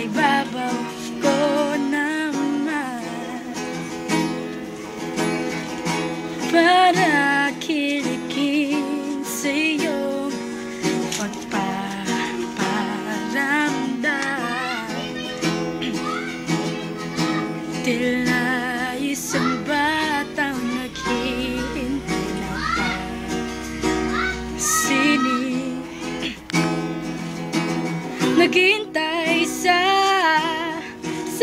kay babaw ko naman para kiligin sa iyong pagpaparamdam. Tila isang batang naghihintay na pasinig, naghihintay sa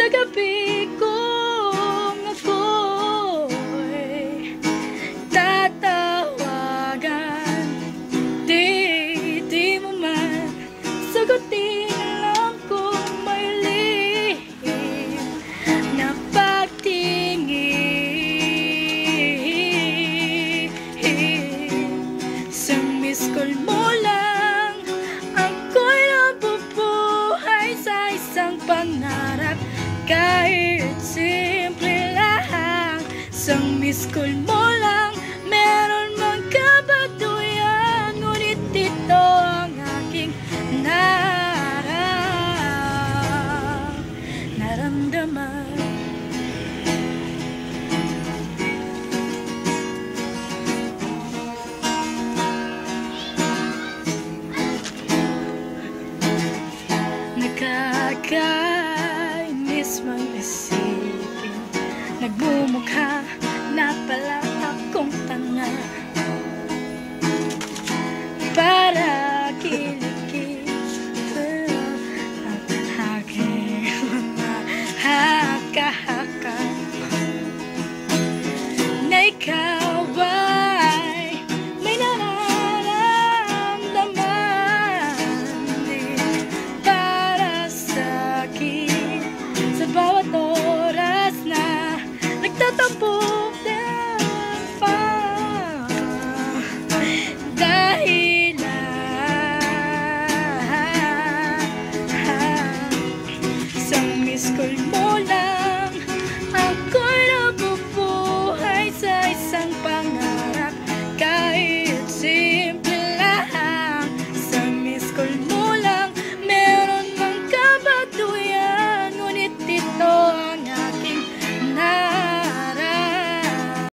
gabi kung ako'y tatawagan. Di mo man sagutin, alam kong may lihim na pagtingin. Isang miss call mo lang, ako'y nabubuhay sa isang pangarap. Kahit simple lang, isang miss call mo lang, meron mang kabaduyan. Ngunit ito ang aking naramdaman. Nakakainis mang isipin, nagbumukha na pala akong tanga.